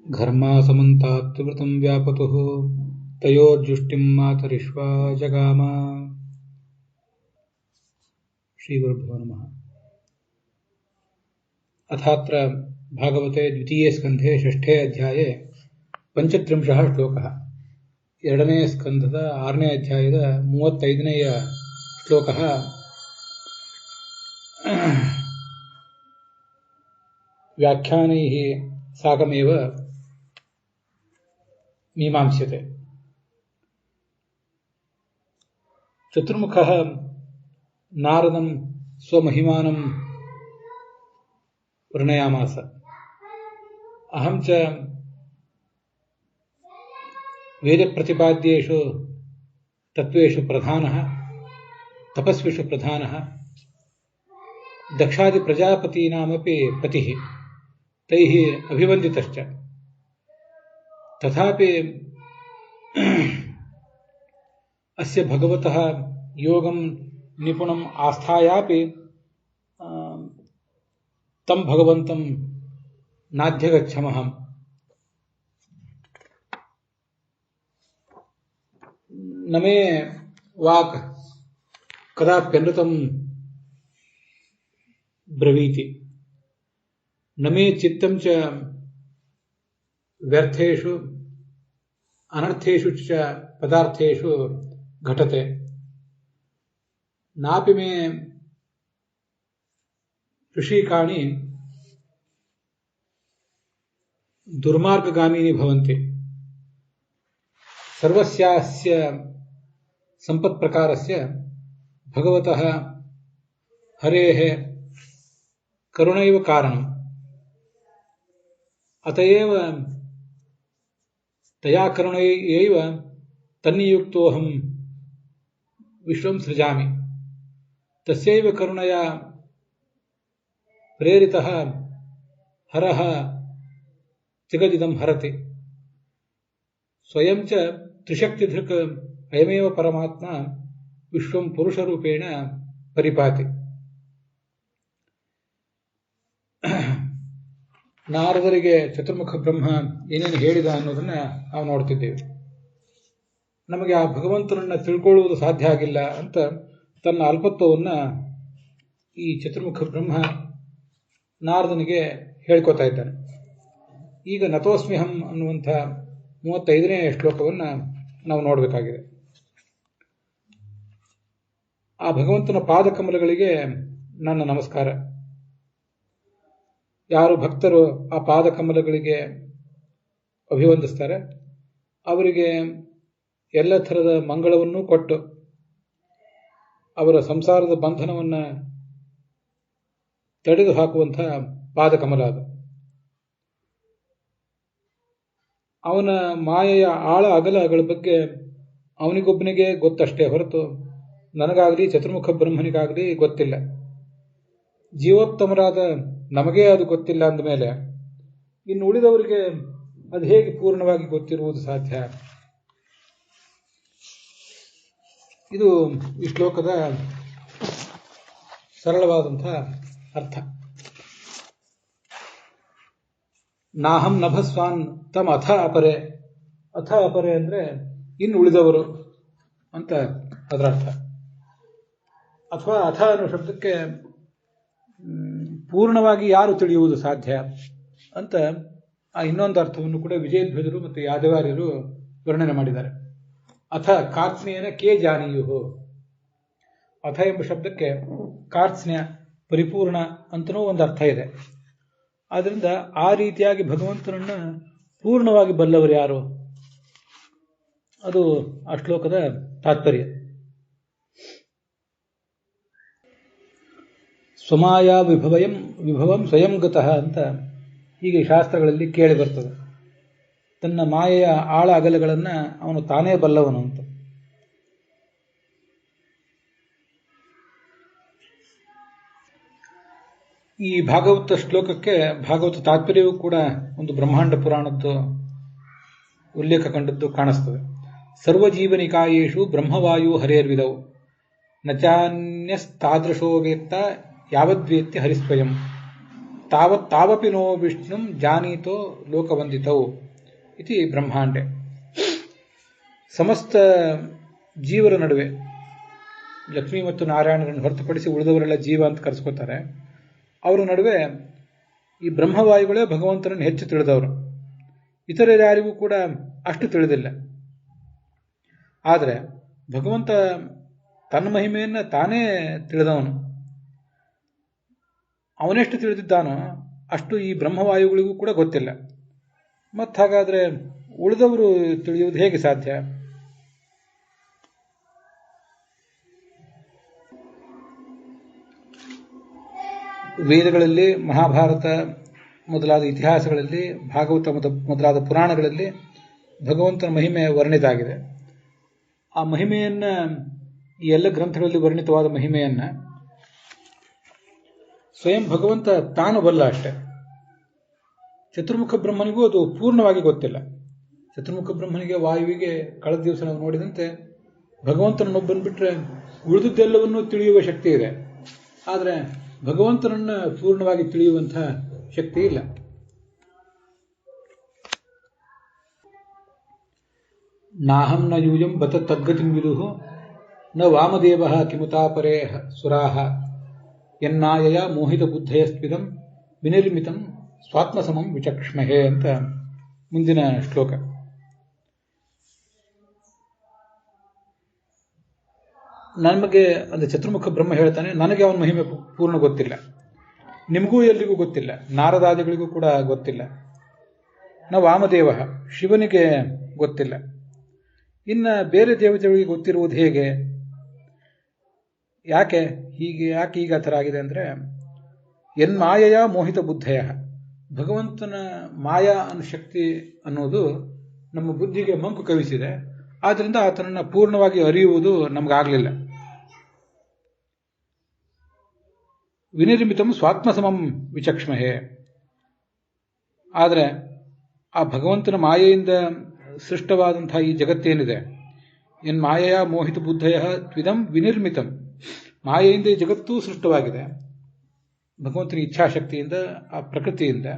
घर्मासमन्तात्त्रिवृतं व्यापतुः तयोर्जुष्टिं मातरिश्वा जगाम। श्रीगुरुभ्यो नमः। अथात्र भागवते द्वितीये स्कन्धे षष्ठे अध्याये 35 श्लोकः। ಎರಡನೇ ಸ್ಕಂಧದ 6ನೇ ಅಧ್ಯಾಯದ 35ನೇಯ ಶ್ಲೋಕः ವ್ಯಾಖ್ಯಾನೈಃ ಸಾಕಮೇವ मीमांस्यते। चतुर्मुखः नारदं स्वमहिमानं वर्णयामास। अहं च वेदप्रतिपाद्येषु तत्त्वेषु प्रधानः, तपस्विषु प्रधानः, दक्षादिप्रजापतीनामपि पतिः, तैः अभिवन्दितश्च। तथापि अस्य भगवतः योगं निपुणम् आस्थायापि तं भगवन्तं नाध्यगच्छमहम्। न मे वाक् कदाप्यनृतं ब्रवीति, न मे चित्तं च व्यर्थेषु अनर्थेषु च पदार्थेषु घटते। नापि मे ऋषिकाणि दुर्मार्गगामिनी भवन्ति। सर्वस्यास्य सम्पत्प्रकारस्य भगवतः हरेः करुणैव कारणम्। अतएव तया करुणैव तन्नियुक्तोऽहं विश्वं सृजामि। तस्यैव करुणया प्रेरितः हरः जगदिदं हरति। स्वयं च त्रिशक्तिधृक् अयमेव परमात्मा विश्वं पुरुषरूपेण परिपाति। ನಾರದರಿಗೆ ಚತುರ್ಮುಖ ಬ್ರಹ್ಮ ಏನೇನು ಹೇಳಿದ ಅನ್ನೋದನ್ನ ನಾವು ನೋಡ್ತಿದ್ದೇವೆ. ನಮಗೆ ಆ ಭಗವಂತನನ್ನ ತಿಳ್ಕೊಳ್ಳುವುದು ಸಾಧ್ಯ ಆಗಿಲ್ಲ ಅಂತ ತನ್ನ ಅಲ್ಪತ್ವವನ್ನ ಈ ಚತುರ್ಮುಖ ಬ್ರಹ್ಮ ನಾರದನಿಗೆ ಹೇಳ್ಕೊತಾ ಇದ್ದಾನೆ. ಈಗ ನತೋಸ್ಮ್ಯಹಂ ಅನ್ನುವಂಥ 35ನೇ ಶ್ಲೋಕವನ್ನ ನಾವು ನೋಡಬೇಕಾಗಿದೆ. ಆ ಭಗವಂತನ ಪಾದಕಮಲಗಳಿಗೆ ನನ್ನ ನಮಸ್ಕಾರ. ಯಾರು ಭಕ್ತರು ಆ ಪಾದಕಮಲಗಳಿಗೆ ಅಭಿವಂದಿಸ್ತಾರೆ ಅವರಿಗೆ ಎಲ್ಲ ಥರದ ಮಂಗಳವನ್ನೂ ಕೊಟ್ಟು ಅವರ ಸಂಸಾರದ ಬಂಧನವನ್ನು ತಡೆದು ಹಾಕುವಂಥ ಪಾದಕಮಲ ಅದು. ಅವನ ಮಾಯೆಯ ಆಳ ಅಗಲಗಳ ಬಗ್ಗೆ ಅವನಿಗೊಬ್ಬನಿಗೆ ಗೊತ್ತಷ್ಟೇ ಹೊರತು ನನಗಾಗಲಿ ಚತುರ್ಮುಖ ಬ್ರಹ್ಮನಿಗಾಗಲಿ ಗೊತ್ತಿಲ್ಲ. ಜೀವೋತ್ತಮರಾದ ನಮಗೇ ಅದು ಗೊತ್ತಿಲ್ಲ ಅಂದಮೇಲೆ ಇನ್ನು ಉಳಿದವರಿಗೆ ಅದು ಹೇಗೆ ಪೂರ್ಣವಾಗಿ ಗೊತ್ತಿರುವುದು ಸಾಧ್ಯ? ಇದು ಈ ಶ್ಲೋಕದ ಸರಳವಾದಂಥ ಅರ್ಥ. ನಾಹಂ ನಭಸ್ವಾನ್ ತಮ್ ಅಥ ಅಪರೆ. ಅಥ ಅಪರೆ ಅಂದ್ರೆ ಇನ್ನು ಉಳಿದವರು ಅಂತ ಅದರ ಅರ್ಥ. ಅಥವಾ ಅಥ ಅನ್ನೋ ಶಬ್ದಕ್ಕೆ ಪೂರ್ಣವಾಗಿ ಯಾರು ತಿಳಿಯುವುದು ಸಾಧ್ಯ ಅಂತ ಆ ಇನ್ನೊಂದು ಅರ್ಥವನ್ನು ಕೂಡ ವಿಜಯಧ್ವಜರು ಮತ್ತು ಯಾದವಾರ್ಯರು ವರ್ಣನೆ ಮಾಡಿದ್ದಾರೆ. ಅಥ ಕಾರ್ತ್ಸ್ನೇಯನ ಕೇ ಜಾನೀಯು. ಅಥ ಎಂಬ ಶಬ್ದಕ್ಕೆ ಕಾರ್ತ್ಸ್ನ್ಯ ಪರಿಪೂರ್ಣ ಅಂತನೂ ಒಂದು ಅರ್ಥ ಇದೆ. ಆದ್ರಿಂದ ಆ ರೀತಿಯಾಗಿ ಭಗವಂತನನ್ನ ಪೂರ್ಣವಾಗಿ ಬಲ್ಲವರು ಯಾರು? ಅದು ಆ ಶ್ಲೋಕದ ತಾತ್ಪರ್ಯ. ಸ್ವಮಾಯಾ ವಿಭವಂ ಸ್ವಯಂ ಗತಃ ಅಂತ ಹೀಗೆ ಶಾಸ್ತ್ರಗಳಲ್ಲಿ ಕೇಳಿ ಬರ್ತದೆ. ತನ್ನ ಮಾಯೆಯ ಆಳ ಅಗಲಗಳನ್ನು ಅವನು ತಾನೇ ಬಲ್ಲವನು ಅಂತ. ಈ ಭಾಗವತ ಶ್ಲೋಕಕ್ಕೆ ಭಾಗವತ ತಾತ್ಪರ್ಯವೂ ಕೂಡ ಒಂದು ಬ್ರಹ್ಮಾಂಡ ಪುರಾಣದ್ದು ಉಲ್ಲೇಖ ಕಂಡದ್ದು ಕಾಣಿಸ್ತದೆ. ಸರ್ವಜೀವನಿಕಾಯೇಷು ಬ್ರಹ್ಮವಾಯು ಹರೇರ್ವಿದವು ನಚಾನ್ಯಸ್ತಾದೃಶೋ ವೇತ್ತ ಯಾವದ್ವೇತ್ಯ ಹರಿಸ್ವಯಂ. ತಾವಪಿ ನೋ ವಿಷ್ಣುಂ ಜಾನೀತೋ ಲೋಕವಂದಿತೌ ಇತಿ ಬ್ರಹ್ಮಾಂಡೆ. ಸಮಸ್ತ ಜೀವರ ನಡುವೆ ಲಕ್ಷ್ಮೀ ಮತ್ತು ನಾರಾಯಣರನ್ನು ಹೊರತುಪಡಿಸಿ ಉಳಿದವರೆಲ್ಲ ಜೀವ ಅಂತ ಕರೆಸ್ಕೋತಾರೆ. ಅವರ ನಡುವೆ ಈ ಬ್ರಹ್ಮವಾಯುಗಳೇ ಭಗವಂತನನ್ನು ಹೆಚ್ಚು ತಿಳಿದವರು. ಇತರರ್ಯಾರಿಗೂ ಕೂಡ ಅಷ್ಟು ತಿಳಿದಿಲ್ಲ. ಆದರೆ ಭಗವಂತ ತನ್ನ ಮಹಿಮೆಯನ್ನು ತಾನೇ ತಿಳಿದವನು. ಅವನೆಷ್ಟು ತಿಳಿದಿದ್ದಾನೋ ಅಷ್ಟು ಈ ಬ್ರಹ್ಮವಾಯುಗಳಿಗೂ ಕೂಡ ಗೊತ್ತಿಲ್ಲ. ಮತ್ತು ಹಾಗಾದರೆ ಉಳಿದವರು ತಿಳಿಯುವುದು ಹೇಗೆ ಸಾಧ್ಯ? ವೇದಗಳಲ್ಲಿ, ಮಹಾಭಾರತ ಮೊದಲಾದ ಇತಿಹಾಸಗಳಲ್ಲಿ, ಭಾಗವತ ಮೊದಲಾದ ಪುರಾಣಗಳಲ್ಲಿ ಭಗವಂತನ ಮಹಿಮೆ ವರ್ಣಿತ ಆಗಿದೆ. ಆ ಮಹಿಮೆಯನ್ನು, ಈ ಎಲ್ಲ ಗ್ರಂಥಗಳಲ್ಲಿ ವರ್ಣಿತವಾದ ಮಹಿಮೆಯನ್ನು ಸ್ವಯಂ ಭಗವಂತ ತಾನು ಬಲ್ಲ ಅಷ್ಟೆ. ಚತುರ್ಮುಖ ಬ್ರಹ್ಮನಿಗೂ ಅದು ಪೂರ್ಣವಾಗಿ ಗೊತ್ತಿಲ್ಲ. ಚತುರ್ಮುಖ ಬ್ರಹ್ಮನಿಗೆ, ವಾಯುವಿಗೆ ಕಳೆದ ದಿವಸ ನಾವು ನೋಡಿದಂತೆ ಭಗವಂತನನ್ನೊಬ್ಬನ್ನು ಬಿಟ್ಟರೆ ಉಳಿದುದೆಲ್ಲವನ್ನೂ ತಿಳಿಯುವ ಶಕ್ತಿ ಇದೆ. ಆದರೆ ಭಗವಂತನನ್ನು ಪೂರ್ಣವಾಗಿ ತಿಳಿಯುವಂತಹ ಶಕ್ತಿ ಇಲ್ಲ. ನಾಹಂ ನ ಯೂಯಂ ಬತ ತದ್ಗತಿಂ ವಿದುಃ ನ ವಾಮದೇವಃ ಕಿಮುತಾಪರೇ ಸುರಾಃ ಯನ್ನಾಯಯ ಮೋಹಿತ ಬುದ್ಧಯಸ್ತ್ವಿದಂ ವಿನಿರ್ಮಿತಂ ಸ್ವಾತ್ಮಸಮಂ ವಿಚಕ್ಷ್ಮಹೇ ಅಂತ ಮುಂದಿನ ಶ್ಲೋಕ. ನಮಗೆ ಅಂದರೆ ಚತುರ್ಮುಖ ಬ್ರಹ್ಮ ಹೇಳ್ತಾನೆ, ನನಗೆ ಅವನ ಮಹಿಮೆ ಪೂರ್ಣ ಗೊತ್ತಿಲ್ಲ, ನಿಮಗೂ ಎಲ್ರಿಗೂ ಗೊತ್ತಿಲ್ಲ, ನಾರದಾದಿಗಳಿಗೂ ಕೂಡ ಗೊತ್ತಿಲ್ಲ. ನ ವಾಮದೇವ, ಶಿವನಿಗೆ ಗೊತ್ತಿಲ್ಲ. ಇನ್ನು ಬೇರೆ ದೇವತೆಗಳಿಗೆ ಗೊತ್ತಿರುವುದು ಹೇಗೆ? ಯಾಕೆ ಈಗ ಆ ಥರ ಆಗಿದೆ ಅಂದರೆ, ಯನ್ಮಾಯೆಯ ಮೋಹಿತ ಬುದ್ಧಯ, ಭಗವಂತನ ಮಾಯಾ ಅನ್ನೋ ಶಕ್ತಿ ಅನ್ನೋದು ನಮ್ಮ ಬುದ್ಧಿಗೆ ಮಂಕು ಕವಿಸಿದೆ. ಆದ್ದರಿಂದ ಆತನನ್ನು ಪೂರ್ಣವಾಗಿ ಅರಿಯುವುದು ನಮಗಾಗಲಿಲ್ಲ. ವಿನಿರ್ಮಿತಂ ಸ್ವಾತ್ಮಸಮಂ ವಿಚಕ್ಷ್ಮಹೇ, ಆದರೆ ಆ ಭಗವಂತನ ಮಾಯೆಯಿಂದ ಸೃಷ್ಟವಾದಂತಹ ಈ ಜಗತ್ತೇನಿದೆ, ಎನ್ ಮಾಯೆಯ ಮೋಹಿತ ಬುದ್ಧಯ ತ್ವಿದಂ ವಿನಿರ್ಮಿತಂ, ಮಾಯೆಯಿಂದ ಈ ಜಗತ್ತೂ ಸೃಷ್ಟವಾಗಿದೆ. ಭಗವಂತನ ಇಚ್ಛಾಶಕ್ತಿಯಿಂದ, ಆ ಪ್ರಕೃತಿಯಿಂದ.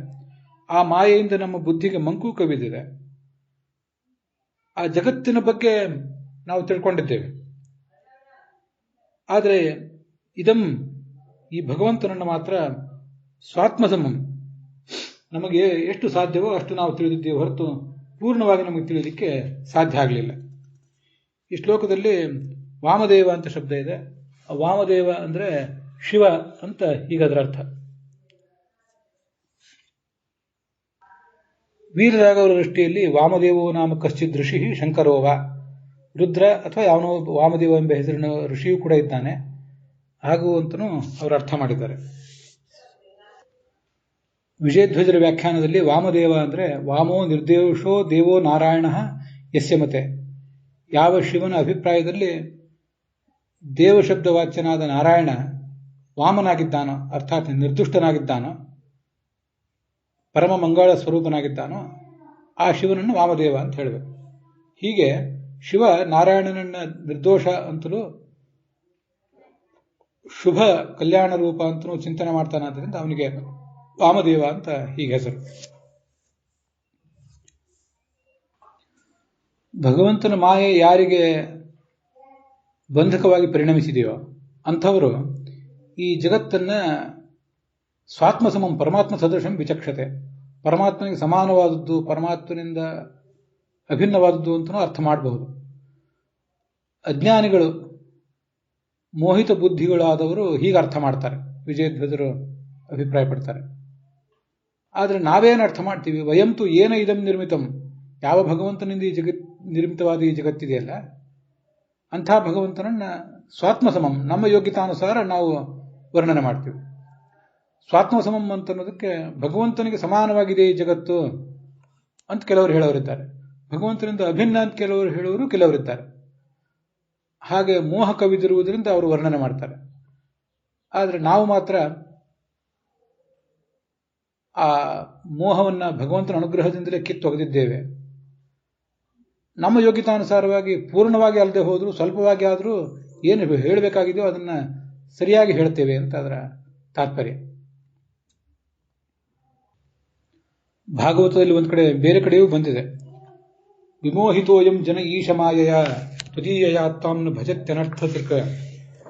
ಆ ಮಾಯೆಯಿಂದ ನಮ್ಮ ಬುದ್ಧಿಗೆ ಮಂಕು ಕವಿದಿದೆ. ಆ ಜಗತ್ತಿನ ಬಗ್ಗೆ ನಾವು ತಿಳ್ಕೊಂಡಿದ್ದೇವೆ. ಆದರೆ ಇದಂ, ಈ ಭಗವಂತನನ್ನು ಮಾತ್ರ ಸ್ವಾತ್ಮಸಮಂ, ನಮಗೆ ಎಷ್ಟು ಸಾಧ್ಯವೋ ಅಷ್ಟು ನಾವು ತಿಳಿದಿದ್ದೇವೆ ಹೊರತು ಪೂರ್ಣವಾಗಿ ನಮಗೆ ತಿಳಿಯಲಿಕ್ಕೆ ಸಾಧ್ಯ ಆಗಲಿಲ್ಲ. ಈ ಶ್ಲೋಕದಲ್ಲಿ ವಾಮದೇವ ಅಂತ ಶಬ್ದ ಇದೆ. ವಾಮದೇವ ಅಂದರೆ ಶಿವ ಅಂತ ಹೀಗದರ ಅರ್ಥ. ವೀರರಾಘವರ ದೃಷ್ಟಿಯಲ್ಲಿ ವಾಮದೇವೋ ನಾಮ ಕಶ್ಚಿತ್ ಋಷಿ ಶಂಕರೋವ, ರುದ್ರ ಅಥವಾ ಯಾವನೋ ವಾಮದೇವ ಎಂಬ ಹೆಸರಿನ ಋಷಿಯೂ ಕೂಡ ಇದ್ದಾನೆ ಹಾಗೂ ಅಂತನೂ ಅವರು ಅರ್ಥ ಮಾಡಿದ್ದಾರೆ. ವಿಜಯಧ್ವಜರ ವ್ಯಾಖ್ಯಾನದಲ್ಲಿ ವಾಮದೇವ ಅಂದರೆ ವಾಮೋ ನಿರ್ದೇಶೋ ದೇವೋ ನಾರಾಯಣ ಯಸ್ಯ ಮತೆ, ಯಾವ ಶಿವನ ಅಭಿಪ್ರಾಯದಲ್ಲಿ ದೇವಶಬ್ದವಾಚ್ಯನಾದ ನಾರಾಯಣ ವಾಮನಾಗಿದ್ದಾನೋ, ಅರ್ಥಾತ್ ನಿರ್ದುಷ್ಟನಾಗಿದ್ದಾನೋ, ಪರಮ ಮಂಗಳ ಸ್ವರೂಪನಾಗಿದ್ದಾನೋ ಆ ಶಿವನನ್ನು ವಾಮದೇವ ಅಂತ ಹೇಳಬೇಕು. ಹೀಗೆ ಶಿವ ನಾರಾಯಣನನ್ನ ನಿರ್ದೋಷ ಅಂತಲೂ ಶುಭ ಕಲ್ಯಾಣ ರೂಪ ಅಂತಲೂ ಚಿಂತನೆ ಮಾಡ್ತಾನಾದ್ದರಿಂದ ಅವನಿಗೆ ವಾಮದೇವ ಅಂತ ಹೀಗೆ ಹೆಸರು. ಭಗವಂತನ ಮಾಯೆ ಯಾರಿಗೆ ಬಂಧಕವಾಗಿ ಪರಿಣಮಿಸಿದೆಯೋ ಅಂಥವರು ಈ ಜಗತ್ತನ್ನ ಸ್ವಾತ್ಮಸಮಂ ಪರಮಾತ್ಮ ಸದೃಶಂ ವಿಚಕ್ಷತೆ, ಪರಮಾತ್ಮನಿಗೆ ಸಮಾನವಾದದ್ದು, ಪರಮಾತ್ಮನಿಂದ ಅಭಿನ್ನವಾದದ್ದು ಅಂತಲೂ ಅರ್ಥ ಮಾಡಬಹುದು. ಅಜ್ಞಾನಿಗಳು, ಮೋಹಿತ ಬುದ್ಧಿಗಳಾದವರು ಹೀಗೆ ಅರ್ಥ ಮಾಡ್ತಾರೆ, ವಿಜಯಧ್ವಜರು ಅಭಿಪ್ರಾಯ ಪಡ್ತಾರೆ. ಆದರೆ ನಾವೇನು ಅರ್ಥ ಮಾಡ್ತೀವಿ? ವಯಂತು ಏನ ಇದಂ ನಿರ್ಮಿತಂ, ಯಾವ ಭಗವಂತನಿಂದ ಈ ನಿರ್ಮಿತವಾದ ಈ ಜಗತ್ತಿದೆಯಲ್ಲ ಅಂಥ ಭಗವಂತನನ್ನ ಸ್ವಾತ್ಮಸಮಂ, ನಮ್ಮ ಯೋಗ್ಯತಾನುಸಾರ ನಾವು ವರ್ಣನೆ ಮಾಡ್ತೀವಿ. ಸ್ವಾತ್ಮಸಮಂ ಅಂತನ್ನೋದಕ್ಕೆ ಭಗವಂತನಿಗೆ ಸಮಾನವಾಗಿದೆ ಈ ಜಗತ್ತು ಅಂತ ಕೆಲವರು ಹೇಳೋರಿದ್ದಾರೆ, ಭಗವಂತನಿಂದ ಅಭಿನ್ನ ಅಂತ ಕೆಲವರಿದ್ದಾರೆ. ಹಾಗೆ ಮೋಹ ಕವಿದಿರುವುದರಿಂದ ಅವರು ವರ್ಣನೆ ಮಾಡ್ತಾರೆ. ಆದರೆ ನಾವು ಮಾತ್ರ ಆ ಮೋಹವನ್ನ ಭಗವಂತನ ಅನುಗ್ರಹದಿಂದಲೇ ಕಿತ್ತೊಗೆದಿದ್ದೇವೆ. ನಮ್ಮ ಯೋಗ್ಯತಾನುಸಾರವಾಗಿ ಪೂರ್ಣವಾಗಿ ಅಲ್ಲದೆ ಹೋದರೂ ಸ್ವಲ್ಪವಾಗಿ ಆದರೂ ಏನು ಹೇಳಬೇಕಾಗಿದೆಯೋ ಅದನ್ನು ಸರಿಯಾಗಿ ಹೇಳ್ತೇವೆ ಅಂತ ಅದರ ತಾತ್ಪರ್ಯ. ಭಾಗವತದಲ್ಲಿ ಒಂದು ಕಡೆ ಬೇರೆ ಕಡೆಯೂ ಬಂದಿದೆ. ವಿಮೋಹಿತೋಯಂ ಜನ ಈಶಮಾಯಯ ತ್ವದೀಯಯ ತ್ವಾಂನ ಭಜತ್ಯನರ್ಥದೃಕ್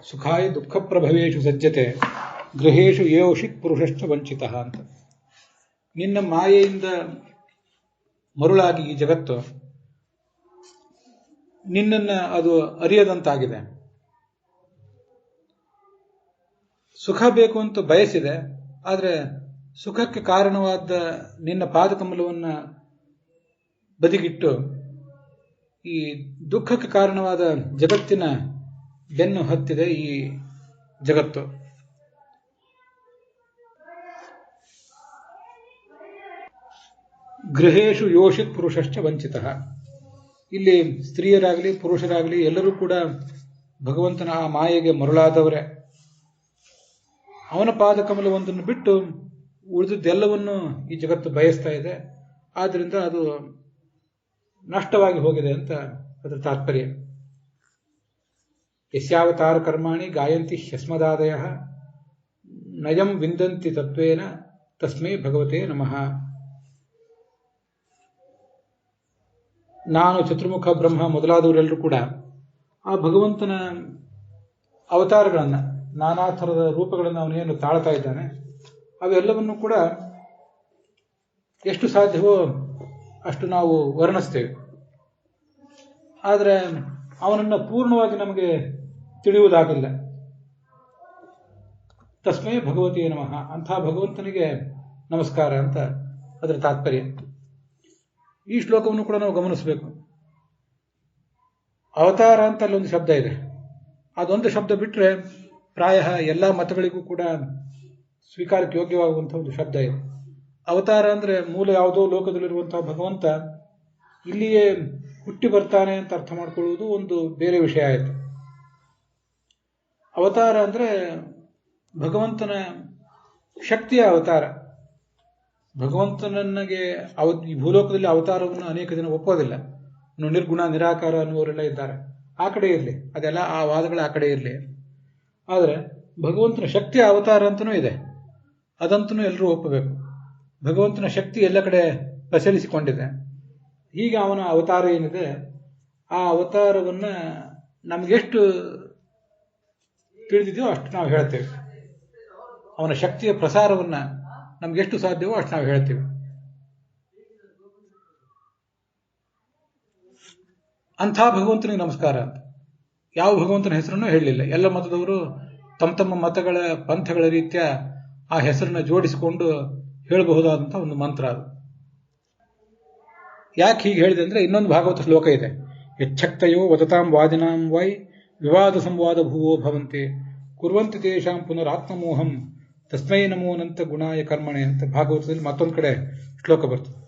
ಸುಖಾಯ ದುಃಖ ಪ್ರಭವೇಶು ಸಜ್ಜತೆ ಗೃಹೇಶು ಯೋಷಿತ್ ಪುರುಷಶ್ಚ ವಂಚಿತಃ ಅಂತ. ನಿನ್ನ ಮಾಯೆಯಿಂದ ಮರುಳಾಗಿ ಈ ಜಗತ್ತು ನಿನ್ನನ್ನ ಅದು ಅರಿಯದಂತಾಗಿದೆ. ಸುಖ ಬೇಕು ಅಂತ ಬಯಸಿದೆ, ಆದರೆ ಸುಖಕ್ಕೆ ಕಾರಣವಾದ ನಿನ್ನ ಪಾದಕಮಲವನ್ನು ಬದಿಗಿಟ್ಟು ಈ ದುಃಖಕ್ಕೆ ಕಾರಣವಾದ ಜಗತ್ತಿನ ಬೆನ್ನು ಹತ್ತಿದೆ ಈ ಜಗತ್ತು. ಗೃಹೇಶು ಯೋಷಿತ್ ಪುರುಷಶ್ಚ ವಂಚಿತಃ. ಇಲ್ಲಿ ಸ್ತ್ರೀಯರಾಗಲಿ ಪುರುಷರಾಗಲಿ ಎಲ್ಲರೂ ಕೂಡ ಭಗವಂತನ ಆ ಮಾಯೆಗೆ ಮರುಳಾದವರೇ. ಅವನ ಪಾದಕಮಲವೊಂದನ್ನು ಬಿಟ್ಟು ಉಳಿದದ್ದೆಲ್ಲವನ್ನು ಈ ಜಗತ್ತು ಬಯಸ್ತಾ ಇದೆ. ಆದ್ದರಿಂದ ಅದು ನಷ್ಟವಾಗಿ ಹೋಗಿದೆ ಅಂತ ಅದರ ತಾತ್ಪರ್ಯ. ಯಸ್ಯಾವತಾರ ಕರ್ಮಾಣಿ ಗಾಯಂತಿ ಹ್ಯಸ್ಮದಾದಯ ನಯಂ ವಿಂದಂತಿ ತತ್ವೇನ ತಸ್ಮೈ ಭಗವತೆ ನಮಃ. ನಾನು, ಚತುರ್ಮುಖ ಬ್ರಹ್ಮ ಮೊದಲಾದವರೆಲ್ಲರೂ ಕೂಡ ಆ ಭಗವಂತನ ಅವತಾರಗಳನ್ನು, ನಾನಾ ಥರದ ರೂಪಗಳನ್ನು ಅವನೇನು ತಾಳ್ತಾ ಇದ್ದಾನೆ, ಅವೆಲ್ಲವನ್ನು ಕೂಡ ಎಷ್ಟು ಸಾಧ್ಯವೋ ಅಷ್ಟು ನಾವು ವರ್ಣಿಸ್ತೇವೆ. ಆದರೆ ಅವನನ್ನು ಪೂರ್ಣವಾಗಿ ನಮಗೆ ತಿಳಿಯುವುದಾಗಿಲ್ಲ. ತಸ್ಮೈ ಭಗವತಿ ನಮಃ, ಅಂಥ ಭಗವಂತನಿಗೆ ನಮಸ್ಕಾರ ಅಂತ ಅದರ ತಾತ್ಪರ್ಯ. ಈ ಶ್ಲೋಕವನ್ನು ಕೂಡ ನಾವು ಗಮನಿಸಬೇಕು. ಅವತಾರ ಅಂತ ಅಲ್ಲೊಂದು ಶಬ್ದ ಇದೆ. ಅದೊಂದು ಶಬ್ದ ಬಿಟ್ಟರೆ ಪ್ರಾಯ ಎಲ್ಲ ಮತಗಳಿಗೂ ಕೂಡ ಸ್ವೀಕಾರಕ್ಕೆ ಯೋಗ್ಯವಾಗುವಂತಹ ಒಂದು ಶಬ್ದ ಇದೆ. ಅವತಾರ ಅಂದರೆ ಮೂಲ ಯಾವುದೋ ಲೋಕದಲ್ಲಿರುವಂತಹ ಭಗವಂತ ಇಲ್ಲಿಯೇ ಹುಟ್ಟಿ ಬರ್ತಾನೆ ಅಂತ ಅರ್ಥ ಮಾಡ್ಕೊಳ್ಳುವುದು ಒಂದು ಬೇರೆ ವಿಷಯ ಆಯಿತು. ಅವತಾರ ಅಂದರೆ ಭಗವಂತನ ಶಕ್ತಿಯ ಅವತಾರ. ಭಗವಂತನಿಗೆ ಈ ಭೂಲೋಕದಲ್ಲಿ ಅವತಾರವನ್ನು ಅನೇಕ ಜನ ಒಪ್ಪೋದಿಲ್ಲ. ನಿರ್ಗುಣ ನಿರಾಕಾರ ಅನ್ನುವರೆಲ್ಲ ಇದ್ದಾರೆ. ಆ ಕಡೆ ಇರಲಿ, ಅದೆಲ್ಲ ಆ ವಾದಗಳ ಆ ಕಡೆ ಇರಲಿ. ಆದರೆ ಭಗವಂತನ ಶಕ್ತಿಯ ಅವತಾರ ಅಂತನೂ ಇದೆ, ಅದಂತನೂ ಎಲ್ಲರೂ ಒಪ್ಪಬೇಕು. ಭಗವಂತನ ಶಕ್ತಿ ಎಲ್ಲ ಕಡೆ ಪ್ರಸರಿಸಿಕೊಂಡಿದೆ. ಹೀಗೆ ಅವನ ಅವತಾರ ಏನಿದೆ, ಆ ಅವತಾರವನ್ನು ನಮಗೆಷ್ಟು ತಿಳಿದಿದೆಯೋ ಅಷ್ಟು ನಾವು ಹೇಳ್ತೇವೆ. ಅವನ ಶಕ್ತಿಯ ಪ್ರಸಾರವನ್ನು ನಮಗೆಷ್ಟು ಸಾಧ್ಯವೋ ಅಷ್ಟು ನಾವು ಹೇಳ್ತೀವಿ. ಅಂಥ ಭಗವಂತನಿಗೆ ನಮಸ್ಕಾರ ಅಂತ. ಯಾವ ಭಗವಂತನ ಹೆಸರನ್ನು ಹೇಳಲಿಲ್ಲ. ಎಲ್ಲ ಮತದವರು ತಮ್ಮ ತಮ್ಮ ಮತಗಳ ಪಂಥಗಳ ರೀತ್ಯ ಆ ಹೆಸರನ್ನು ಜೋಡಿಸಿಕೊಂಡು ಹೇಳಬಹುದಾದಂಥ ಒಂದು ಮಂತ್ರ ಅದು. ಯಾಕೆ ಹೀಗೆ ಹೇಳಿದೆ ಅಂದರೆ, ಇನ್ನೊಂದು ಭಾಗವತ ಶ್ಲೋಕ ಇದೆ. ಯಚ್ಛಕ್ತಯೋ ವದತಾಂ ವಾದಿನಾಂ ವೈ ವಿವಾದ ಸಂವಾದ ಭುವೋ ಭವಂತೆ ಕುರ್ವಂತಿ ತೇಷಾಂ ಪುನರಾತ್ಮಮೋಹಂ ತಸ್ಮೈ ನಮೋನಂತ ಗುಣಾಯ ಕರ್ಮಣೆ ಅಂತ ಭಾಗವತದಲ್ಲಿ ಮತ್ತೊಂದು ಕಡೆ ಶ್ಲೋಕ ಬರ್ತದೆ.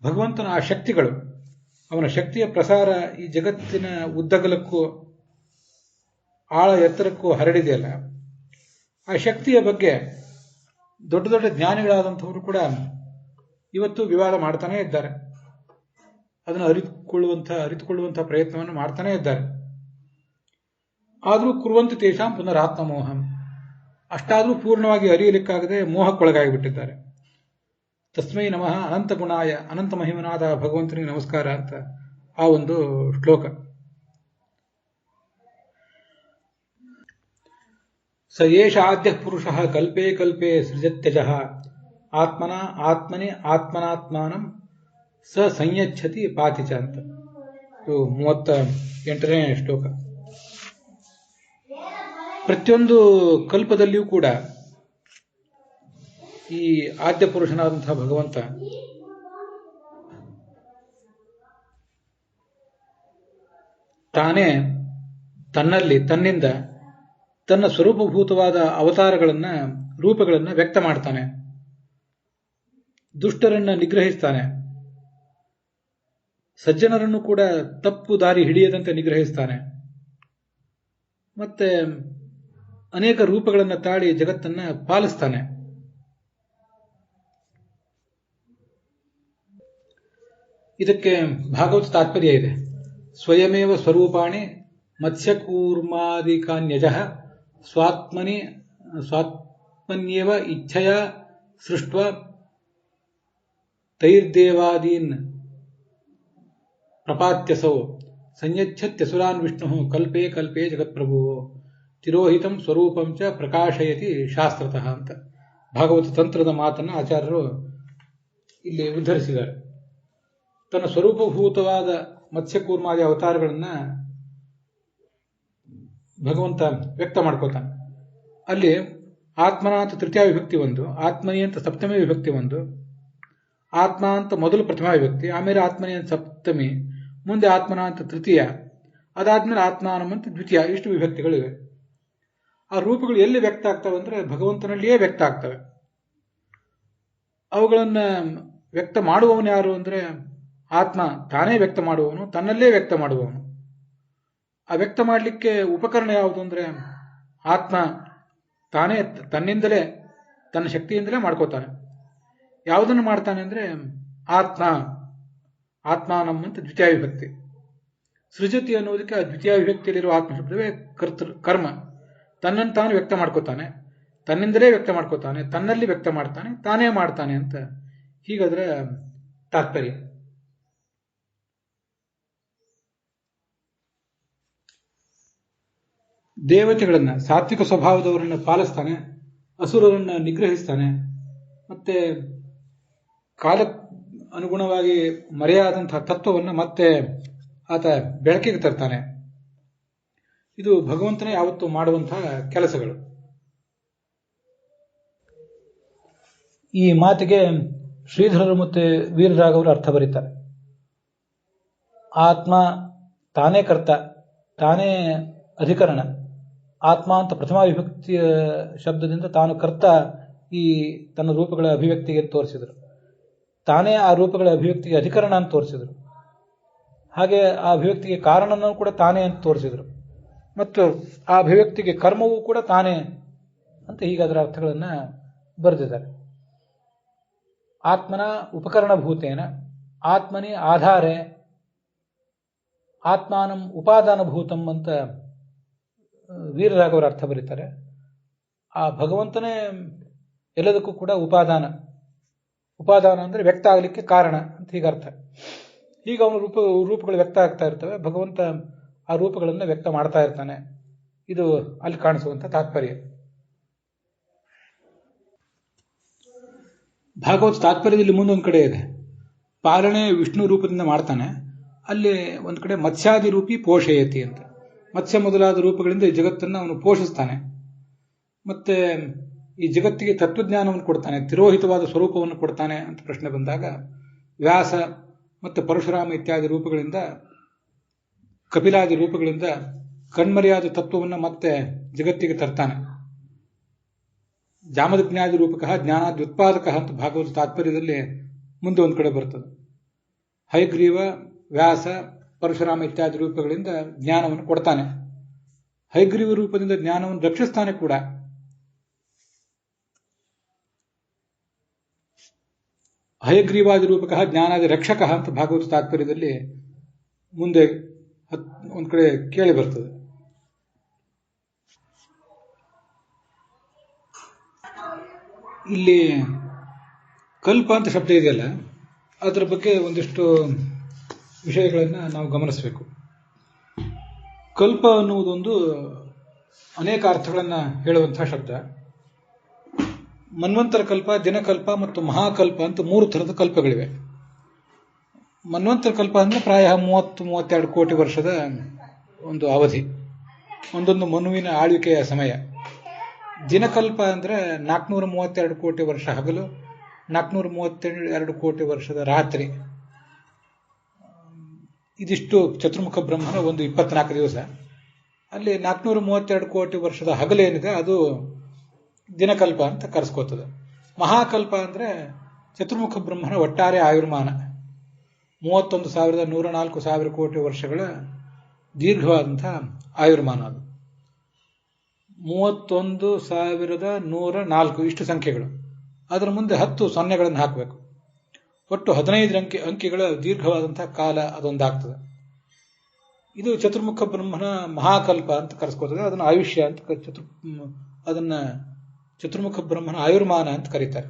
ಭಗವಂತನ ಆ ಶಕ್ತಿಗಳು, ಅವನ ಶಕ್ತಿಯ ಪ್ರಸಾರ ಈ ಜಗತ್ತಿನ ಉದ್ದಗಲಕ್ಕೂ ಆಳ ಎತ್ತರಕ್ಕೂ ಹರಡಿದೆಯಲ್ಲ, ಆ ಶಕ್ತಿಯ ಬಗ್ಗೆ ದೊಡ್ಡ ದೊಡ್ಡ ಜ್ಞಾನಿಗಳಾದಂಥವರು ಕೂಡ ಇವತ್ತು ವಿವಾದ ಮಾಡ್ತಾನೇ ಇದ್ದಾರೆ. ಅದನ್ನು ಅರಿತುಕೊಳ್ಳುವಂತಹ ಪ್ರಯತ್ನವನ್ನು ಮಾಡ್ತಾನೇ ಇದ್ದಾರೆ. ಆದರೂ ಕುರುವಂತ ತೇಷಾಂ ಪುನರಾತ್ಮಮೋಹಂ, ಅಷ್ಟಾದರೂ ಪೂರ್ಣವಾಗಿ ಅರಿಯಲಿಕ್ಕಾಗದೆ ಮೋಹಕ್ಕೊಳಗಾಗಿಬಿಟ್ಟಿದ್ದಾರೆ. ತಸ್ಮೈ ನಮಃ ಅನಂತ ಗುಣಾಯ, ಅನಂತ ಮಹಿಮನಾದ ಭಗವಂತನಿಗೆ ನಮಸ್ಕಾರ ಅಂತ ಆ ಒಂದು ಶ್ಲೋಕ. ಸ ಏಷ ಆದ್ಯ ಪುರುಷಃ ಕಲ್ಪೇ ಕಲ್ಪೇ ಸೃಜತ್ಯಜಃ ಆತ್ಮನ ಆತ್ಮನೆ ಆತ್ಮನಾತ್ಮಾನಂ ಸ ಸಂಯಚ್ಛತಿ ಪಾತಿಚ ಅಂತ 38ನೇ ಶ್ಲೋಕ. ಪ್ರತಿಯೊಂದು ಕಲ್ಪದಲ್ಲಿಯೂ ಕೂಡ ಈ ಆದ್ಯ ಪುರುಷನಾದಂತಹ ಭಗವಂತ ತಾನೇ ತನ್ನಿಂದ ತನ್ನ ಸ್ವರೂಪಭೂತವಾದ ಅವತಾರಗಳನ್ನ, ರೂಪಗಳನ್ನು ವ್ಯಕ್ತ ಮಾಡ್ತಾನೆ. ದುಷ್ಟರನ್ನ ನಿಗ್ರಹಿಸ್ತಾನೆ, ಸಜ್ಜನರನ್ನು ಕೂಡ ತಪ್ಪು ದಾರಿ ಹಿಡಿಯದಂತೆ ನಿಗ್ರಹಿಸ್ತಾನೆ. ಮತ್ತೆ ಅನೇಕ ರೂಪಗಳನ್ನು ತಾಳಿ ಜಗತ್ತನ್ನ ಪಾಲಿಸ್ತಾನೆ. ಇದಕ್ಕೆ ಭಾಗವತ ತಾತ್ಪರ್ಯ ಇದೆ. ಸ್ವಯಮೇವ ಸ್ವರೂಪಾಣಿ ಮತ್ಸ್ಯಕೂರ್ಮಾದಿಕಾನ್ಯಜಃ ಸ್ವಾತ್ಮನ್ಯೇವ ಇಚ್ಛೆಯ ಸೃಷ್ಟ ತೈರ್ದೇವಾದೀನ್ ಪ್ರಪಾತ್ಯಸೌ ಸಂಯಚ್ಛತ್ಯಸುರಾನ್ ವಿಷ್ಣು ಕಲ್ಪೇ ಕಲ್ಪೇ ಜಗತ್ಪ್ರಭು ತಿರೋಹಿತಂ ಸ್ವರೂಪಂ ಚ ಪ್ರಕಾಶಯತಿ ಶಾಸ್ತ್ರತಃ ಅಂತ ಭಾಗವತ ತಂತ್ರದ ಮಾತನ್ನು ಆಚಾರ್ಯರು ಇಲ್ಲಿ ಉದ್ಧರಿಸಿದ್ದಾರೆ. ತನ್ನ ಸ್ವರೂಪಭೂತವಾದ ಮತ್ಸ್ಯಕೂರ್ಮಾದಿ ಅವತಾರಗಳನ್ನು ಭಗವಂತ ವ್ಯಕ್ತ ಮಾಡ್ಕೋತಾನೆ. ಅಲ್ಲಿ ಆತ್ಮನ ಅಂತ ತೃತೀಯ ವಿಭಕ್ತಿ ಒಂದು, ಆತ್ಮನಿ ಅಂತ ಸಪ್ತಮಿ ವಿಭಕ್ತಿ ಒಂದು, ಆತ್ಮ ಅಂತ ಮೊದಲು ಪ್ರಥಮ ವಿಭಕ್ತಿ, ಆಮೇಲೆ ಆತ್ಮನಿ ಅಂತ ಸಪ್ತಮಿ, ಮುಂದೆ ಆತ್ಮನ ಅಂತ ತೃತೀಯ, ಅದಾದ್ಮೇಲೆ ಆತ್ಮಾನಂ ಅಂತ ದ್ವಿತೀಯ, ಇಷ್ಟು ವಿಭಕ್ತಿಗಳಿವೆ. ಆ ರೂಪಗಳು ಎಲ್ಲಿ ವ್ಯಕ್ತ ಆಗ್ತವೆ ಅಂದರೆ ಭಗವಂತನಲ್ಲಿಯೇ ವ್ಯಕ್ತ ಆಗ್ತವೆ. ಅವುಗಳನ್ನು ವ್ಯಕ್ತ ಮಾಡುವವನು ಯಾರು ಅಂದರೆ ಆತ್ಮ ತಾನೇ ವ್ಯಕ್ತ ಮಾಡುವವನು, ತನ್ನಲ್ಲೇ ವ್ಯಕ್ತ ಮಾಡುವವನು. ಆ ವ್ಯಕ್ತ ಮಾಡಲಿಕ್ಕೆ ಉಪಕರಣ ಯಾವುದು ಅಂದರೆ ಆತ್ಮ ತಾನೇ ತನ್ನಿಂದಲೇ ತನ್ನ ಶಕ್ತಿಯಿಂದಲೇ ಮಾಡ್ಕೋತಾನೆ. ಯಾವುದನ್ನು ಮಾಡ್ತಾನೆ ಅಂದರೆ ಆತ್ಮಾನಂ ಅಂತ ದ್ವಿತೀಯ ವಿಭಕ್ತಿ. ಸೃಜತಿ ಅನ್ನೋದಕ್ಕೆ ಆ ದ್ವಿತೀಯ ವಿಭಕ್ತಿಯಲ್ಲಿರುವ ಆತ್ಮಶಬ್ದವೇ ಕರ್ಮ. ತನ್ನನ್ನು ತಾನು ವ್ಯಕ್ತ ಮಾಡ್ಕೋತಾನೆ, ತನ್ನಿಂದಲೇ ವ್ಯಕ್ತ ಮಾಡ್ಕೋತಾನೆ, ತನ್ನಲ್ಲಿ ವ್ಯಕ್ತ ಮಾಡ್ತಾನೆ, ತಾನೇ ಮಾಡ್ತಾನೆ ಅಂತ ಹೀಗಾದ್ರೆ ತಾತ್ಪರ್ಯ. ದೇವತೆಗಳನ್ನು ಸಾತ್ವಿಕ ಸ್ವಭಾವದವರನ್ನು ಪಾಲಿಸ್ತಾನೆ, ಅಸುರರನ್ನು ನಿಗ್ರಹಿಸ್ತಾನೆ, ಮತ್ತೆ ಕಾಲ ಅನುಗುಣವಾಗಿ ಮರೆಯಾದಂತಹ ತತ್ವವನ್ನು ಮತ್ತೆ ಆತ ಬೆಳಕಿಗೆ ತರ್ತಾನೆ. ಇದು ಭಗವಂತನೇ ಯಾವತ್ತೂ ಮಾಡುವಂತಹ ಕೆಲಸಗಳು. ಈ ಮಾತಿಗೆ ಶ್ರೀಧರರು ಮತ್ತು ವೀರರಾಘವರು ಅರ್ಥ ಬರೀತಾರೆ. ಆತ್ಮ ತಾನೇ ಕರ್ತ, ತಾನೇ ಅಧಿಕರಣ. ಆತ್ಮ ಅಂತ ಪ್ರಥಮ ವಿಭಕ್ತಿಯ ಶಬ್ದದಿಂದ ತಾನು ಕರ್ತ ಈ ತನ್ನ ರೂಪಗಳ ಅಭಿವ್ಯಕ್ತಿಗೆ ತೋರಿಸಿದರು. ತಾನೇ ಆ ರೂಪಗಳ ಅಭಿವ್ಯಕ್ತಿಗೆ ಅಧಿಕರಣ ಅಂತ ತೋರಿಸಿದರು. ಹಾಗೆ ಆ ಅಭಿವ್ಯಕ್ತಿಗೆ ಕಾರಣನೂ ಕೂಡ ತಾನೇ ಅಂತ ತೋರಿಸಿದರು. ಮತ್ತು ಆ ಅಭಿವ್ಯಕ್ತಿಗೆ ಕರ್ಮವೂ ಕೂಡ ತಾನೇ ಅಂತ ಹೀಗೆ ಅದರ ಅರ್ಥಗಳನ್ನು ಬರೆದಿದ್ದಾರೆ. ಆತ್ಮನ ಉಪಕರಣಭೂತೇನ ಆತ್ಮನಿ ಆಧಾರೆ ಆತ್ಮಾನಂ ಉಪಾದಾನಭೂತಂ ಅಂತ ವೀರರಾಘವರ ಅರ್ಥ ಬರೀತಾರೆ. ಆ ಭಗವಂತನೇ ಎಲ್ಲದಕ್ಕೂ ಕೂಡ ಉಪಾದಾನ ಅಂದರೆ ವ್ಯಕ್ತ ಆಗಲಿಕ್ಕೆ ಕಾರಣ ಅಂತ ಹೀಗೆ ಅರ್ಥ. ಈಗ ಅವನ ರೂಪಗಳು ವ್ಯಕ್ತ ಆಗ್ತಾ ಇರ್ತವೆ, ಭಗವಂತ ಆ ರೂಪಗಳನ್ನು ವ್ಯಕ್ತ ಮಾಡ್ತಾ ಇರ್ತಾನೆ. ಇದು ಅಲ್ಲಿ ಕಾಣಿಸುವಂಥ ತಾತ್ಪರ್ಯ. ಭಾಗವತ ತಾತ್ಪರ್ಯದಲ್ಲಿ ಮುಂದೊಂದು ಕಡೆ ಇದೆ, ಪಾಲನೆ ವಿಷ್ಣು ರೂಪದಿಂದ ಮಾಡ್ತಾನೆ. ಅಲ್ಲಿ ಒಂದು ಕಡೆ ಮತ್ಸ್ಯಾದಿ ರೂಪಿ ಪೋಷಯತಿ ಅಂತ, ಮತ್ಸ್ಯ ಮೊದಲಾದ ರೂಪಗಳಿಂದ ಈ ಜಗತ್ತನ್ನು ಅವನು ಪೋಷಿಸ್ತಾನೆ. ಮತ್ತೆ ಈ ಜಗತ್ತಿಗೆ ತತ್ವಜ್ಞಾನವನ್ನು ಕೊಡ್ತಾನೆ, ತಿರೋಹಿತವಾದ ಸ್ವರೂಪವನ್ನು ಕೊಡ್ತಾನೆ ಅಂತ ಪ್ರಶ್ನೆ ಬಂದಾಗ ವ್ಯಾಸ ಮತ್ತು ಪರಶುರಾಮ ಇತ್ಯಾದಿ ರೂಪಗಳಿಂದ, ಕಪಿಲಾದಿ ರೂಪಗಳಿಂದ ಕಣ್ಮರೆಯಾದ ತತ್ವವನ್ನು ಮತ್ತೆ ಜಗತ್ತಿಗೆ ತರ್ತಾನೆ. ಜಾಮದಜ್ಞಾದಿ ರೂಪಕಃ ಜ್ಞಾನಾದ್ಯುತ್ಪಾದಕ ಅಂತ ಭಾಗವತ ತಾತ್ಪರ್ಯದಲ್ಲಿ ಮುಂದೆ ಒಂದು ಕಡೆ ಬರ್ತದೆ. ಹಯಗ್ರೀವ, ವ್ಯಾಸ, ಪರಶುರಾಮ ಇತ್ಯಾದಿ ರೂಪಗಳಿಂದ ಜ್ಞಾನವನ್ನು ಕೊಡ್ತಾನೆ. ಹಯಗ್ರೀವ ರೂಪದಿಂದ ಜ್ಞಾನವನ್ನು ರಕ್ಷಿಸ್ತಾನೆ ಕೂಡ. ಹಯಗ್ರೀವಾದಿ ರೂಪಕಃ ಜ್ಞಾನಾದಿ ರಕ್ಷಕ ಅಂತ ಭಾಗವತ ತಾತ್ಪರ್ಯದಲ್ಲಿ ಮುಂದೆ ಒಂದು ಕಡೆ ಕೇಳಿ ಬರ್ತದೆ. ಇಲ್ಲಿ ಕಲ್ಪ ಅಂತ ಶಬ್ದ ಇದೆಯಲ್ಲ, ಅದರ ಬಗ್ಗೆ ಒಂದಿಷ್ಟು ವಿಷಯಗಳನ್ನು ನಾವು ಗಮನಿಸಬೇಕು. ಕಲ್ಪ ಅನ್ನುವುದೊಂದು ಅನೇಕ ಅರ್ಥಗಳನ್ನು ಹೇಳುವಂತಹ ಶಬ್ದ. ಮನ್ವಂತರ ಕಲ್ಪ, ದಿನಕಲ್ಪ ಮತ್ತು ಮಹಾಕಲ್ಪ ಅಂತ 3 ಥರದ ಕಲ್ಪಗಳಿವೆ. ಮನ್ವಂತರ ಕಲ್ಪ ಅಂದರೆ ಪ್ರಾಯ 30-32 ಕೋಟಿ ವರ್ಷದ ಒಂದು ಅವಧಿ, ಒಂದೊಂದು ಮನುವಿನ ಆಳ್ವಿಕೆಯ ಸಮಯ. ದಿನಕಲ್ಪ ಅಂದರೆ 432 ಕೋಟಿ ವರ್ಷ ಹಗಲು, 432 ಕೋಟಿ ವರ್ಷದ ರಾತ್ರಿ. ಇದಿಷ್ಟು ಚತುರ್ಮುಖ ಬ್ರಹ್ಮನ ಒಂದು 24 ದಿವಸ. ಅಲ್ಲಿ 432 ಕೋಟಿ ವರ್ಷದ ಹಗಲೇನಿದೆ ಅದು ದಿನಕಲ್ಪ ಅಂತ ಕರೆಸ್ಕೋತದೆ. ಮಹಾಕಲ್ಪ ಅಂದರೆ ಚತುರ್ಮುಖ ಬ್ರಹ್ಮನ ಒಟ್ಟಾರೆ ಆಯುರ್ಮಾನ 31,104 ಕೋಟಿ ವರ್ಷಗಳ ದೀರ್ಘವಾದಂಥ ಆಯುರ್ಮಾನ. ಅದು 31,104 ಇಷ್ಟು ಸಂಖ್ಯೆಗಳು. ಅದರ ಮುಂದೆ 10 ಸೊನ್ನೆಗಳನ್ನು ಹಾಕಬೇಕು. ಒಟ್ಟು 15 ಅಂಕಿಗಳ ದೀರ್ಘವಾದಂತಹ ಕಾಲ ಅದೊಂದಾಗ್ತದೆ. ಇದು ಚತುರ್ಮುಖ ಬ್ರಹ್ಮನ ಮಹಾಕಲ್ಪ ಅಂತ ಕರೆಸ್ಕೋತದೆ. ಅದನ್ನು ಆಯುಷ್ಯ ಅಂತ ಅದನ್ನ ಚತುರ್ಮುಖ ಬ್ರಹ್ಮನ ಆಯುರ್ಮಾನ ಅಂತ ಕರೀತಾರೆ.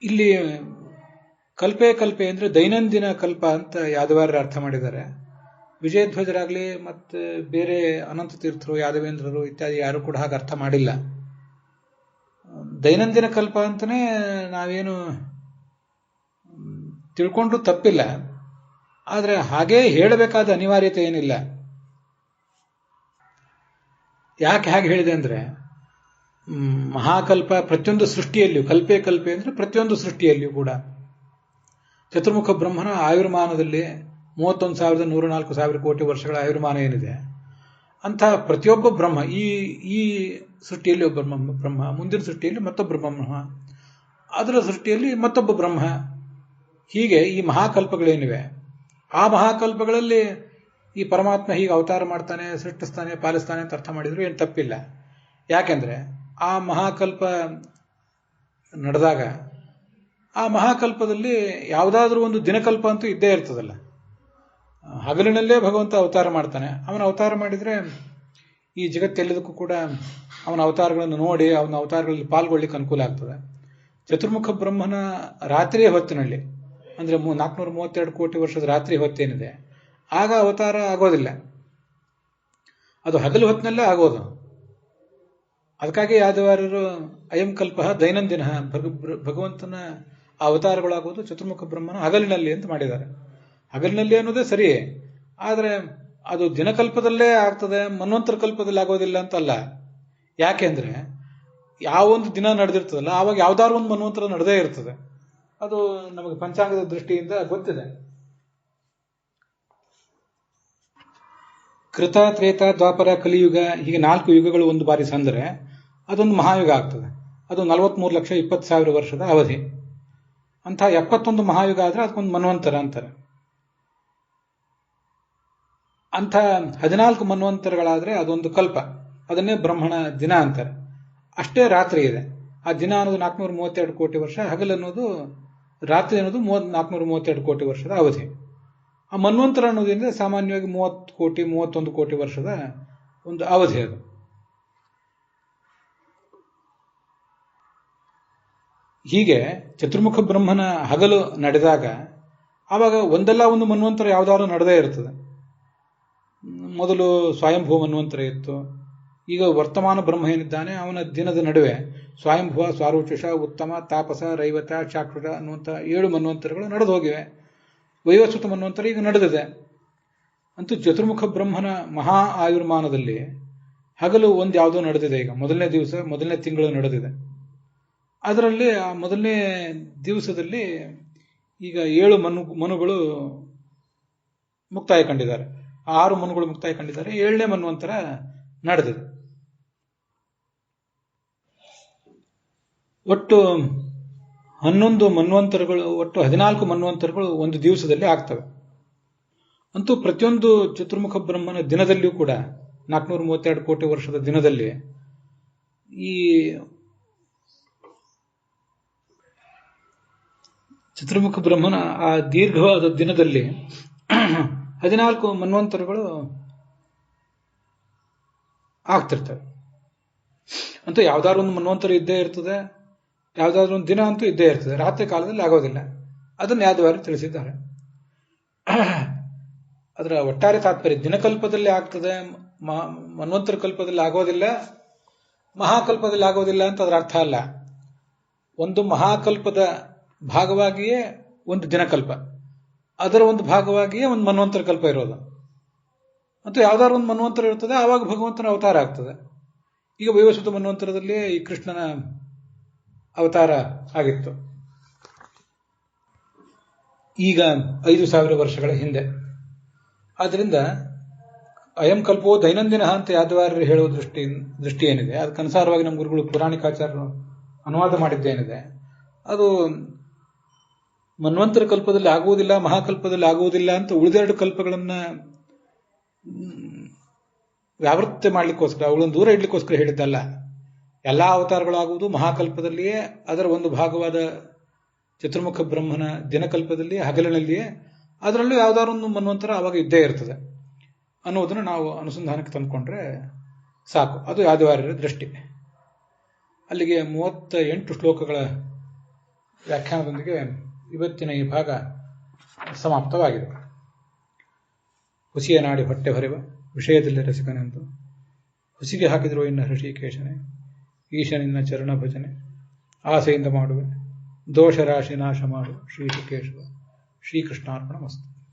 ಇಲ್ಲಿ ಕಲ್ಪೆ ಕಲ್ಪೆ ಅಂದ್ರೆ ದೈನಂದಿನ ಕಲ್ಪ ಅಂತ ಯಾದವಾರ್ಯರು ಅರ್ಥ ಮಾಡಿದ್ದಾರೆ. ವಿಜಯಧ್ವಜರಾಗ್ಲಿ ಮತ್ತೆ ಬೇರೆ ಅನಂತ ತೀರ್ಥರು, ಯಾದವೇಂದ್ರರು ಇತ್ಯಾದಿ ಯಾರು ಕೂಡ ಹಾಗೆ ಅರ್ಥ ಮಾಡಿಲ್ಲ. ದೈನಂದಿನ ಕಲ್ಪ ಅಂತಾನೆ ನಾವೇನು ತಿಳ್ಕೊಂಡು ತಪ್ಪಿಲ್ಲ, ಆದರೆ ಹಾಗೇ ಹೇಳಬೇಕಾದ ಅನಿವಾರ್ಯತೆ ಏನಿಲ್ಲ. ಯಾಕೆ ಹಾಗೆ ಹೇಳಿದೆ ಅಂದ್ರೆ, ಮಹಾಕಲ್ಪ ಪ್ರತಿಯೊಂದು ಸೃಷ್ಟಿಯಲ್ಲಿಯೂ, ಕಲ್ಪೆ ಕಲ್ಪೆ ಅಂದ್ರೆ ಪ್ರತಿಯೊಂದು ಸೃಷ್ಟಿಯಲ್ಲಿಯೂ ಕೂಡ ಚತುರ್ಮುಖ ಬ್ರಹ್ಮನ ಆಯುರ್ಮಾನದಲ್ಲಿ 31,104,000 ಕೋಟಿ ವರ್ಷಗಳ ಆಯುರ್ಮಾನ ಏನಿದೆ, ಅಂತಹ ಪ್ರತಿಯೊಬ್ಬ ಬ್ರಹ್ಮ, ಈ ಸೃಷ್ಟಿಯಲ್ಲಿ ಒಬ್ಬ ಬ್ರಹ್ಮ, ಮುಂದಿನ ಸೃಷ್ಟಿಯಲ್ಲಿ ಮತ್ತೊಬ್ಬ ಬ್ರಹ್ಮ, ಅದರ ಸೃಷ್ಟಿಯಲ್ಲಿ ಮತ್ತೊಬ್ಬ ಬ್ರಹ್ಮ, ಹೀಗೆ ಈ ಮಹಾಕಲ್ಪಗಳೇನಿವೆ ಆ ಮಹಾಕಲ್ಪಗಳಲ್ಲಿ ಈ ಪರಮಾತ್ಮ ಹೀಗೆ ಅವತಾರ ಮಾಡ್ತಾನೆ, ಸೃಷ್ಟಿಸ್ತಾನೆ, ಪಾಲಿಸ್ತಾನೆ ಅಂತ ಅರ್ಥ ಮಾಡಿದ್ರು ಏನು ತಪ್ಪಿಲ್ಲ. ಯಾಕೆಂದ್ರೆ ಆ ಮಹಾಕಲ್ಪ ನಡೆದಾಗ ಆ ಮಹಾಕಲ್ಪದಲ್ಲಿ ಯಾವುದಾದ್ರೂ ಒಂದು ದಿನಕಲ್ಪ ಅಂತೂ ಇದ್ದೇ ಇರ್ತದಲ್ಲ. ಹಗಲಿನಲ್ಲೇ ಭಗವಂತ ಅವತಾರ ಮಾಡ್ತಾನೆ. ಅವನ ಅವತಾರ ಮಾಡಿದರೆ ಈ ಜಗತ್ತೆಲ್ಲದಕ್ಕೂ ಕೂಡ ಅವನ ಅವತಾರಗಳನ್ನು ನೋಡಿ ಅವನ ಅವತಾರಗಳಲ್ಲಿ ಪಾಲ್ಗೊಳ್ಳಿಕ್ಕೆ ಅನುಕೂಲ ಆಗ್ತದೆ. ಚತುರ್ಮುಖ ಬ್ರಹ್ಮನ ರಾತ್ರಿಯ ಹೊತ್ತಿನಲ್ಲಿ, ಅಂದರೆ 432 ಕೋಟಿ ವರ್ಷದ ರಾತ್ರಿ ಹೊತ್ತೇನಿದೆ, ಆಗ ಅವತಾರ ಆಗೋದಿಲ್ಲ, ಅದು ಹಗಲು ಹೊತ್ತಿನಲ್ಲೇ ಆಗೋದು. ಅದಕ್ಕಾಗಿ ಯಾದವಾರ್ಯರು ಅಯಂ ಕಲ್ಪ ದೈನಂದಿನ, ಭಗವಂತನ ಅವತಾರಗಳಾಗೋದು ಚತುರ್ಮುಖ ಬ್ರಹ್ಮನ ಹಗಲಿನಲ್ಲಿ ಅಂತ ಮಾಡಿದ್ದಾರೆ. ಹಗಲಿನಲ್ಲಿ ಅನ್ನೋದೇ ಸರಿ, ಆದರೆ ಅದು ದಿನಕಲ್ಪದಲ್ಲೇ ಆಗ್ತದೆ, ಮನ್ವಂತರ ಕಲ್ಪದಲ್ಲಿ ಆಗೋದಿಲ್ಲ ಅಂತಲ್ಲ. ಯಾಕೆಂದ್ರೆ ಯಾವೊಂದು ದಿನ ನಡೆದಿರ್ತದಲ್ಲ ಆವಾಗ ಯಾವ್ದಾದ್ರು ಒಂದು ಮನ್ವಂತರ ನಡೆದೇ ಇರ್ತದೆ. ಅದು ನಮಗೆ ಪಂಚಾಂಗದ ದೃಷ್ಟಿಯಿಂದ ಗೊತ್ತಿದೆ. ಕೃತ, ತ್ರೇತ, ದ್ವಾಪರ, ಕಲಿಯುಗ, ಹೀಗೆ 4 ಯುಗಗಳು ಒಂದು ಬಾರಿ ಸಂದರೆ ಅದೊಂದು ಮಹಾಯುಗ ಆಗ್ತದೆ. ಅದು 43,20,000 ವರ್ಷದ ಅವಧಿ. ಅಂಥ 71 ಮಹಾಯುಗ ಆದರೆ ಅದಕ್ಕೊಂದು ಮನ್ವಂತರ ಅಂತಾರೆ. ಅಂಥ 14 ಮನ್ವಂತರಗಳಾದರೆ ಅದೊಂದು ಕಲ್ಪ, ಅದನ್ನೇ ಬ್ರಹ್ಮಣ ದಿನ ಅಂತಾರೆ. ಅಷ್ಟೇ ರಾತ್ರಿ ಇದೆ. ಆ ದಿನ ಅನ್ನೋದು 432 ಕೋಟಿ ವರ್ಷ, ಹಗಲು ಅನ್ನೋದು, ರಾತ್ರಿ ಅನ್ನೋದು 432 ಕೋಟಿ ವರ್ಷದ ಅವಧಿ. ಆ ಮನ್ವಂತರ ಅನ್ನೋದ್ರಿಂದ ಸಾಮಾನ್ಯವಾಗಿ 30 ಕೋಟಿ 31 ಕೋಟಿ ವರ್ಷದ ಒಂದು ಅವಧಿ ಅದು. ಹೀಗೆ ಚತುರ್ಮುಖ ಬ್ರಹ್ಮನ ಹಗಲು ನಡೆದಾಗ ಆವಾಗ ಒಂದಲ್ಲ ಒಂದು ಮನ್ವಂತರ ಯಾವುದಾದ್ರು ನಡೆದೇ ಇರ್ತದೆ. ಮೊದಲು ಸ್ವಯಂಭೂ ಮನ್ವಂತರ ಇತ್ತು. ಈಗ ವರ್ತಮಾನ ಬ್ರಹ್ಮ ಏನಿದ್ದಾನೆ ಅವನ ದಿನದ ನಡುವೆ ಸ್ವಯಂಭುವ, ಸ್ವಾರೋಚುಷ, ಉತ್ತಮ, ತಾಪಸ, ರೈವತ, ಚಾಕ್ಷುಷ ಅನ್ನುವಂಥ 7 ಮನ್ವಂತರಗಳು ನಡೆದು ಹೋಗಿವೆ. ವೈವಸ್ವತ ಮನ್ವಂತರ ಈಗ ನಡೆದಿದೆ. ಅಂತೂ ಚತುರ್ಮುಖ ಬ್ರಹ್ಮನ ಮಹಾ ಆಯುರ್ಮಾನದಲ್ಲಿ ಹಗಲು ಒಂದು ಯಾವುದೋ ನಡೆದಿದೆ. ಈಗ ಮೊದಲನೇ ದಿವಸ, ಮೊದಲನೇ ತಿಂಗಳು ನಡೆದಿದೆ. ಅದರಲ್ಲಿ ಆ ಮೊದಲನೇ ದಿವಸದಲ್ಲಿ ಈಗ 7 ಮನುಗಳು ಮುಕ್ತಾಯ ಕಂಡಿದ್ದಾರೆ. 6 ಮನುಗಳು ಮುಕ್ತಾಯ ಕಂಡಿದ್ದಾರೆ. 7ನೇ ಮನ್ವಂತರ ನಡೆದಿದೆ. ಒಟ್ಟು 11 ಮನ್ವಂತರಗಳು, ಒಟ್ಟು 14 ಮನ್ವಂತರಗಳು ಒಂದು ದಿವಸದಲ್ಲಿ ಆಗ್ತವೆ. ಅಂತೂ ಪ್ರತಿಯೊಂದು ಚತುರ್ಮುಖ ಬ್ರಹ್ಮನ ದಿನದಲ್ಲಿಯೂ ಕೂಡ 432 ಕೋಟಿ ವರ್ಷದ ದಿನದಲ್ಲಿ ಈ ಚತುರ್ಮುಖ ಬ್ರಹ್ಮನ ಆ ದೀರ್ಘವಾದ ದಿನದಲ್ಲಿ 14 ಮನ್ವಂತರಗಳು ಆಗ್ತಿರ್ತವೆ. ಅಂತೂ ಯಾವ್ದಾದ್ರು ಒಂದು ಮನ್ವಂತರ ಇದ್ದೇ ಇರ್ತದೆ, ಯಾವ್ದಾದ್ರು ಒಂದು ದಿನ ಅಂತೂ ಇದ್ದೇ ಇರ್ತದೆ. ರಾತ್ರಿ ಕಾಲದಲ್ಲಿ ಆಗೋದಿಲ್ಲ. ಅದನ್ನು ಯಾದವಾರ್ಯರು ತಿಳಿಸಿದ್ದಾರೆ. ಅದರ ಒಟ್ಟಾರೆ ತಾತ್ಪರ್ಯ ದಿನಕಲ್ಪದಲ್ಲಿ ಆಗ್ತದೆ, ಮನ್ವಂತರ ಕಲ್ಪದಲ್ಲಿ ಆಗೋದಿಲ್ಲ, ಮಹಾಕಲ್ಪದಲ್ಲಿ ಆಗೋದಿಲ್ಲ ಅಂತ ಅದರ ಅರ್ಥ ಅಲ್ಲ. ಒಂದು ಮಹಾಕಲ್ಪದ ಭಾಗವಾಗಿಯೇ ಒಂದು ದಿನಕಲ್ಪ, ಅದರ ಒಂದು ಭಾಗವಾಗಿಯೇ ಒಂದು ಮನ್ವಂತರ ಕಲ್ಪ ಇರೋದು. ಅಂತೂ ಯಾವ್ದಾದ್ರು ಒಂದು ಮನ್ವಂತರ ಇರ್ತದೆ, ಆವಾಗ ಭಗವಂತನ ಅವತಾರ ಆಗ್ತದೆ. ಈಗ ವೈವಸ್ವತ ಮನ್ವಂತರದಲ್ಲಿ ಈ ಕೃಷ್ಣನ ಅವತಾರ ಆಗಿತ್ತು. ಈಗ 5,000 ವರ್ಷಗಳ ಹಿಂದೆ. ಆದ್ದರಿಂದ ಅಯಂ ಕಲ್ಪೋ ದೈನಂದಿನ ಅಂತ ಯಾದವಾರ್ಯರು ಹೇಳುವ ದೃಷ್ಟಿ ಏನಿದೆ, ಅದಕ್ಕನುಸಾರವಾಗಿ ನಮ್ಮ ಗುರುಗಳು ಪುರಾಣಿಕಾಚಾರ್ಯರು ಅನುವಾದ ಮಾಡಿದ್ದೇನಿದೆ, ಅದು ಮನ್ವಂತರ ಕಲ್ಪದಲ್ಲಿ ಆಗುವುದಿಲ್ಲ, ಮಹಾಕಲ್ಪದಲ್ಲಿ ಆಗುವುದಿಲ್ಲ ಅಂತ ಉಳಿದೆರಡು ಕಲ್ಪಗಳನ್ನ ವ್ಯಾವೃತ್ತಿ ಮಾಡ್ಲಿಕ್ಕೋಸ್ಕರ, ಅವುಗಳನ್ನು ದೂರ ಇಡ್ಲಿಕ್ಕೋಸ್ಕರ ಹೇಳಿದ್ದಲ್ಲ. ಎಲ್ಲಾ ಅವತಾರಗಳಾಗುವುದು ಮಹಾಕಲ್ಪದಲ್ಲಿಯೇ, ಅದರ ಒಂದು ಭಾಗವಾದ ಚತುರ್ಮುಖ ಬ್ರಹ್ಮನ ದಿನಕಲ್ಪದಲ್ಲಿಯೇ, ಹಗಲಿನಲ್ಲಿಯೇ. ಅದರಲ್ಲೂ ಯಾವ್ದಾದ್ರು ಒಂದು ಮನ್ವಂತರ ಆವಾಗ ಇದ್ದೇ ಇರ್ತದೆ ಅನ್ನೋದನ್ನು ನಾವು ಅನುಸಂಧಾನಕ್ಕೆ ತಂದುಕೊಂಡ್ರೆ ಸಾಕು. ಅದು ಯಾದವಾರ್ಯರ ದೃಷ್ಟಿ. ಅಲ್ಲಿಗೆ 38 ಶ್ಲೋಕಗಳ ವ್ಯಾಖ್ಯಾನದೊಂದಿಗೆ ಇವತ್ತಿನ ಈ ಭಾಗ ಸಮಾಪ್ತವಾಗಿದೆ. ಹುಸಿಯ ನಾಡಿ ಹೊಟ್ಟೆ ಹೊರೆವ ವಿಷಯದಲ್ಲಿ ರಸಿಕನೆಂದು ಹುಸಿಗೆ ಹಾಕಿದ್ರು ಇನ್ನ ಹೃಷಿಕೇಶನೇ, ಈಶನಿನ್ನ ಚರಣ ಭಜನೆ ಆಸೆಯಿಂದ ಮಾಡುವೆ, ದೋಷ ರಾಶಿ ನಾಶ ಮಾಡು ಶ್ರೀಕೇಶವ. ಶ್ರೀಕೃಷ್ಣಾರ್ಪಣ ಮಸ್ತು.